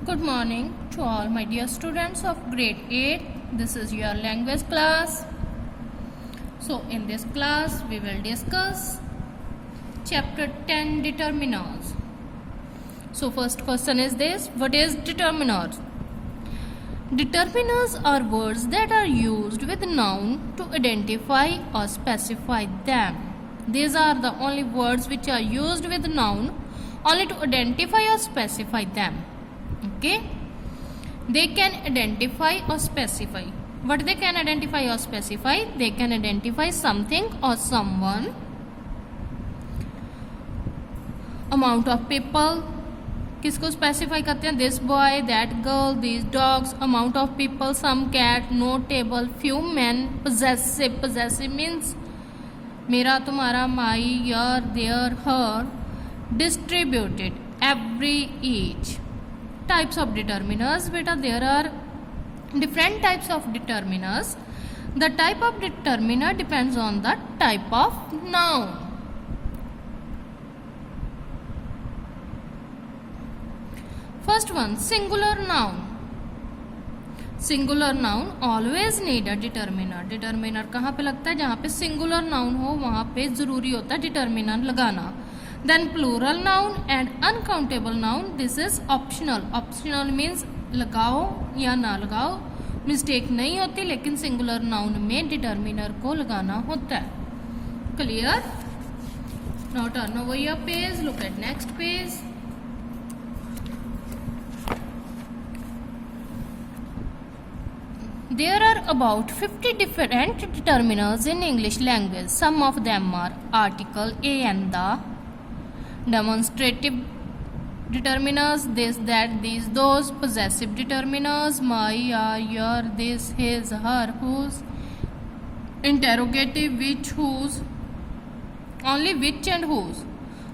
Good morning to all my dear students of grade 8. This is your language class. So in this class we will discuss chapter 10 determiners. So first question is this: what is determiners? Determiners are words that are used with noun to identify or specify them. These are the only words which are used with noun only to identify or specify them. Okay, they can identify or specify. What they can identify or specify? They can identify something or someone, amount of people. किसको specify करते हैं? This boy, that girl, this dogs, amount of people, some cat, no table, few man. Possessive, possessive means मेरा, तुम्हारा, my, your, their, her. Distributed, every, each. Types of determiners, beta, there are different types of determiners. The type of determiner depends on the type of noun. First one, singular noun. Singular noun always need a determiner. Determiner कहाँ पे लगता है? जहाँ पे singular noun हो वहाँ पे जरूरी होता है determiner लगाना. Then plural noun and uncountable noun, this is optional. Optional means लगाओ या ना लगाओ, मिस्टेक नहीं होती, लेकिन सिंगुलर नाउन में डिटर्मिनर को लगाना होता है. Clear? Now turn over your page, look at next page. There are about 50 different determiners in English language. Some of them are article, a and the. Demonstrative determiners, this, that, these, those. Possessive determiners, my, your, this, his, her, whose. Interrogative, which, whose. Only which and whose.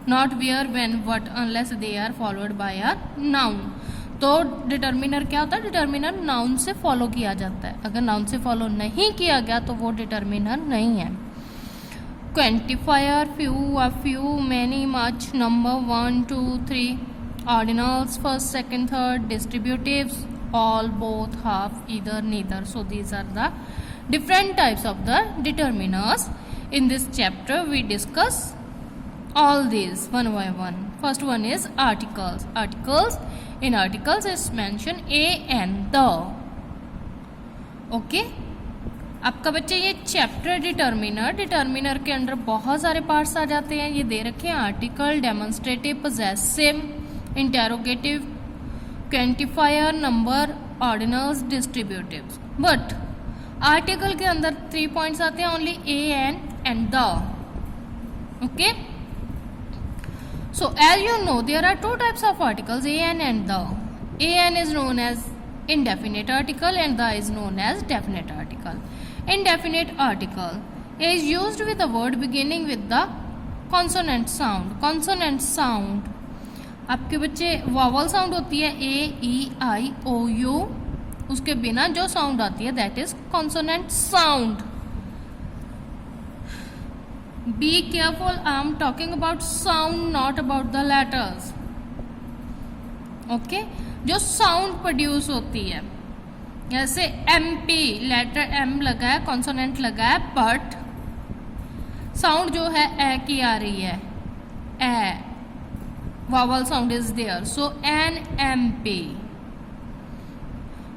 Not where, when, what, unless they are followed by a noun. तो determiner क्या होता है? Determiner noun से follow किया जाता है. अगर noun से फॉलो नहीं किया गया तो वो डिटर्मिनर नहीं है. Quantifier, few, a few, many, much, number, 1, 2, 3. Ordinals, first, second, third. Distributives, all, both, half, either, neither. So these are the different types of the determiners. In this chapter we discuss all these one by one. First one is articles. Articles, in articles is mentioned a and the. Okay. आपका बच्चे ये chapter determiner के अंदर बहुत सारे parts आ जाते हैं. ये दे रखे हैं article, demonstrative, possessive, interrogative, quantifier, number, ordinals, distributives. But article के अंदर 3 पॉइंट्स आते हैं, only a and the. Okay, so as you know there are 2 types of articles, a and the. A is known as indefinite article and the is known as definite article. Indefinite article is used with a word beginning with the consonant sound. Consonant sound आपके बच्चे vowel sound होती है a, e, i, o, u. उसके बिना जो sound आती है that is consonant sound. Be careful, I am talking about sound, not about the letters. Okay, जो साउंड प्रोड्यूस होती है, जैसे MP, लेटर M लगा है, कॉन्सोनेंट लगा है, बट साउंड जो है ए की आ रही है, a, vowel sound is there. So NMP.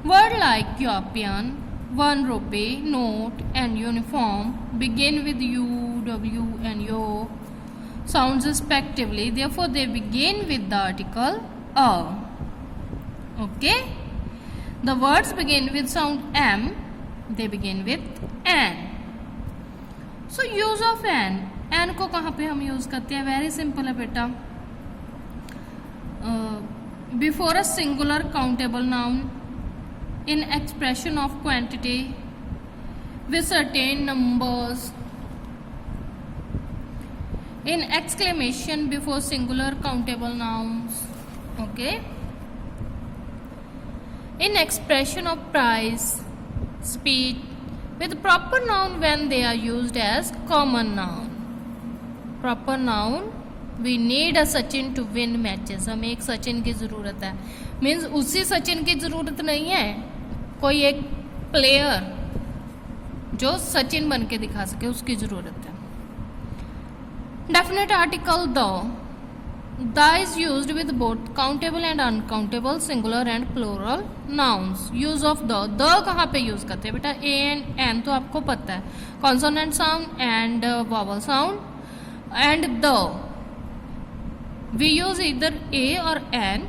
Word like European, 1 rupee, note and uniform begin with U, W and yo sounds respectively. Therefore, they begin with the article a. Okay, the words begin with sound M, they begin with N. So use of N को कहाँ पे हम use करते हैं? Very simple है बेटा. Before a singular countable noun, in expression of quantity with certain numbers, in exclamation before singular countable nouns. Okay, in expression of price, speech with proper noun when they are used as common noun. Proper noun we need a Sachin to win matches, हमें एक सचिन की ज़रूरत है। Means उसी सचिन की ज़रूरत नहीं है, कोई एक प्लेयर जो सचिन बन के दिखा सके उसकी ज़रूरत है। Definite article the is used with both countable and uncountable singular and plural nouns. Use of the कहाँ पे यूज करते हैं बेटा? ए एंड एन तो आपको पता है, consonant sound and vowel sound. And the we use इधर ए और एन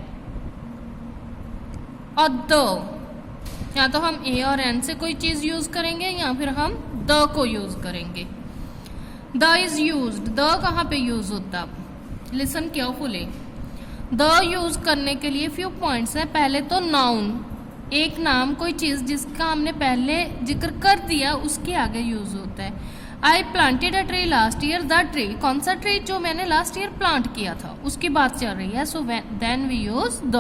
और द, या तो हम ए और एन से कोई चीज यूज करेंगे या फिर हम द को यूज करेंगे। द इज यूज्ड, द कहाँ पे यूज होता है? Listen carefully. द यूज करने के लिए फ्यू पॉइंट्स हैं। पहले तो नाउन, एक नाम, कोई चीज जिसका हमने पहले जिक्र कर दिया उसके आगे यूज होता है। I planted a tree last year, the tree, कौन सा ट्री? जो मैंने लास्ट ईयर प्लांट किया था उसकी बात चल रही है। So then we use the.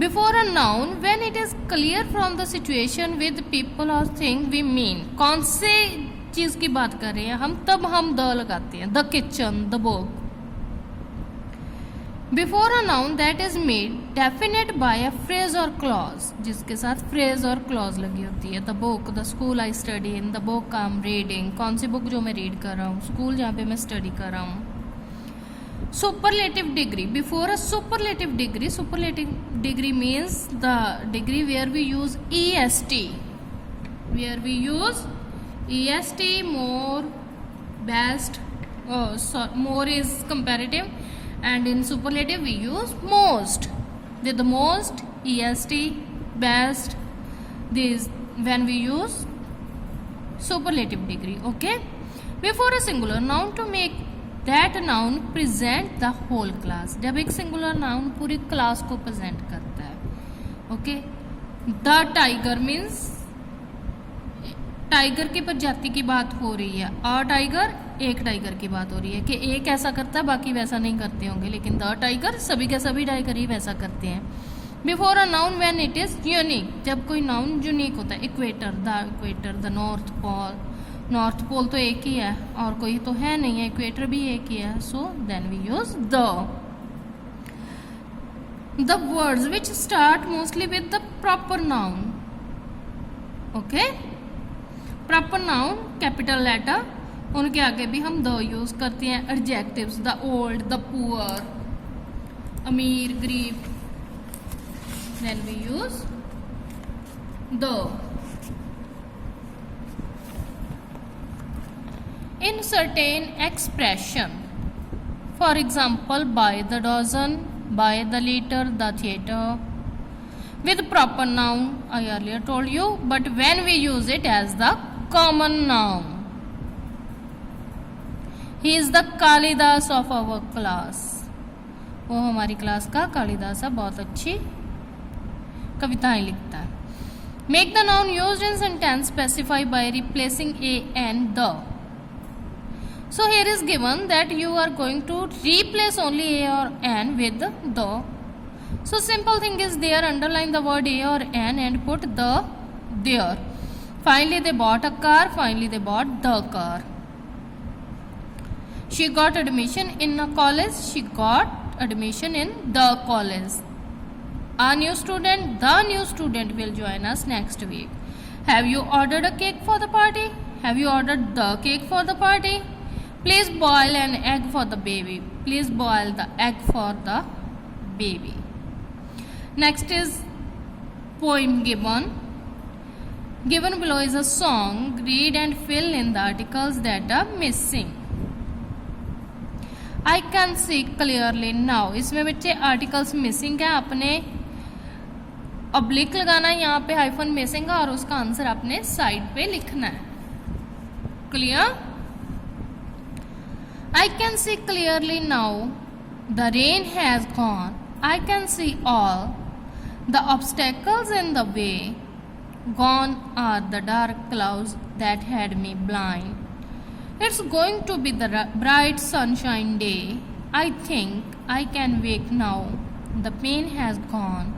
Before a noun when it is clear from the situation with people और थिंग वी मीन, कौन से चीज की बात कर रहे हैं हम, तब हम द लगाते हैं। The kitchen, the book. Before a noun that is made definite by a phrase और क्लॉज, जिसके साथ फ्रेज और क्लॉज लगी होती है। The book, the school I study in, the book I am reading, कौन सी बुक जो मैं रीड कर रहा हूँ, स्कूल जहाँ पे मैं स्टडी कर रहा हूँ। Superlative degree, before a superlative degree, superlative degree means the degree where we use EST, where we use EST, more, best, more is comparative, and in superlative we use most. With the most, EST, best, these when we use superlative degree. Okay, before a singular noun to make that noun present the whole class, जब एक singular noun पूरी class को present करता है। Okay, the tiger means tiger की प्रजाति की बात हो रही है। अ टाइगर, एक टाइगर की बात हो रही है कि एक ऐसा करता है बाकी वैसा नहीं करते होंगे, लेकिन द टाइगर, सभी के सभी टाइगर ही वैसा करते हैं। Before a noun when it is unique, जब कोई नाउन यूनिक होता है। Equator, the north pole, north pole तो एक ही है और कोई तो है नहीं है, इक्वेटर भी एक ही है। So then we use the words which start mostly with the proper noun. Okay, proper noun capital letter, उनके आगे भी हम द यूज करते हैं। Adjectives, the old, the poor, अमीर, गरीब, then we use the. In certain expression, for example by the dozen, by the litre, the theatre, with proper noun I earlier told you, but when we use it as the common noun, he is the Kalidas of our class, वो हमारी class का कालिदास है, बहुत अच्छी कविताएं लिखता है। make the noun used in sentence specify by replacing a and the, so here is given that you are going to replace only a or an with the. So simple thing is there, underline the word a or an and put the there. Finally they bought a car, finally they bought the car. She got admission in a college, she got admission in the college. A new student, the new student will join us next week. Have you ordered a cake for the party? Have you ordered the cake for the party? Please boil an egg for the baby. Please boil the egg for the baby. Next is poem given. Given below is a song. Read and fill in the articles that are missing. I can see clearly now. इसमें बच्चे articles missing है, आपने oblique लगाना है, यहाँ पे hyphen missing है और उसका आंसर आपने साइड पे लिखना है। Clear? I can see clearly now. The rain has gone. I can see all the obstacles in the way. Gone are the dark clouds that had me blind. It's going to be the bright sunshine day. I think I can wake now. The pain has gone.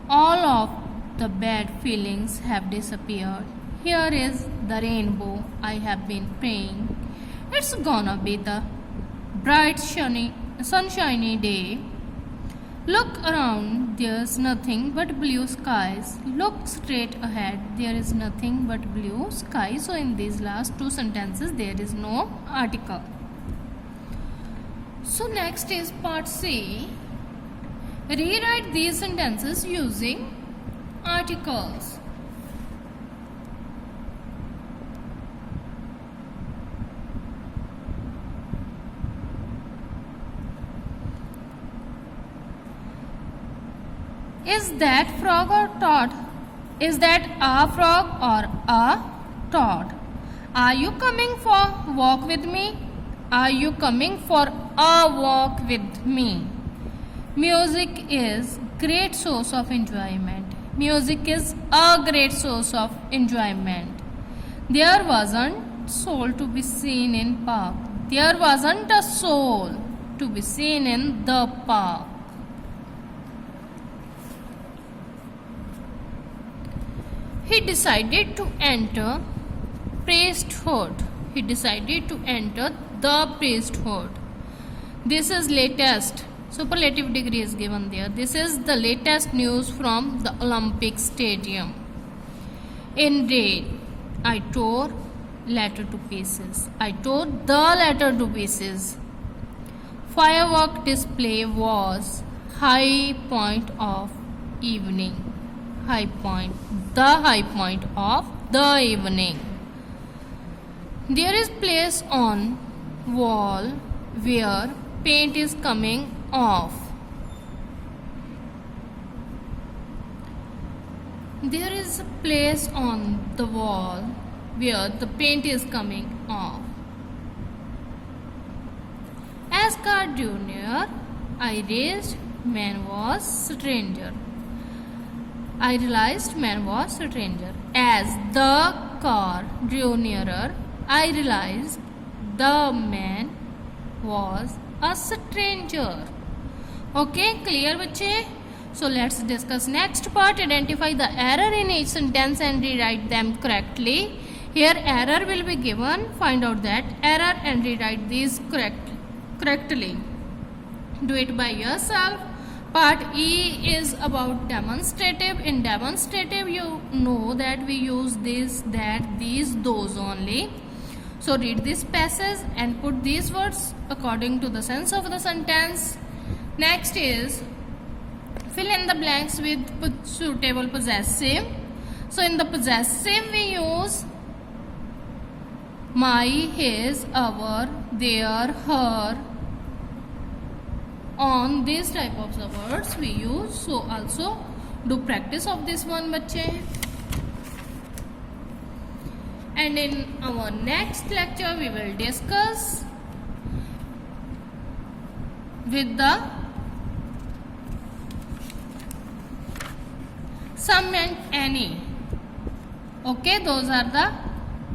All of the bad feelings have disappeared. Here is the rainbow I have been praying. It's gonna be the bright sunshiny day. Look around, there's nothing but blue skies. Look straight ahead, there is nothing but blue sky. So in these last two sentences there is no article. So next is part C. Rewrite these sentences using articles. Is that frog or toad? Is that a frog or a toad? Are you coming for walk with me? Are you coming for a walk with me? Music is great source of enjoyment. Music is a great source of enjoyment. There wasn't soul to be seen in park. There wasn't a soul to be seen in the park. He decided to enter priesthood. He decided to enter the priesthood. This is latest. Superlative degree is given there. This is the latest news from the Olympic Stadium. In raid, I tore letter to pieces. I tore the letter to pieces. Firework display was high point of evening. High point. The high point of the evening. There is place on wall where paint is coming off. There is a place on the wall where the paint is coming off. As car drew near, I realized man was stranger. I realized man was stranger. As the car drew nearer, I realized the man was a stranger. Okay, clear बच्चे? So let's discuss next part. Identify the error in each sentence and rewrite them correctly. Here error will be given. Find out that error and rewrite these correctly. Do it by yourself. Part E is about demonstrative. In demonstrative, you know that we use this, that, these, those only. So read this passage and put these words according to the sense of the sentence. Next is fill in the blanks with suitable possessive. So in the possessive we use my, his, our, their, her. On these type of the words we use. So also do practice of this one बच्चे. And in our next lecture we will discuss with the some and any. Okay, those are the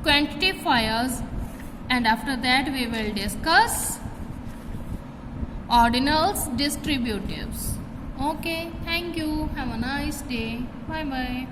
quantifiers, and after that we will discuss ordinals, distributives. Okay, thank you. Have a nice day. Bye bye.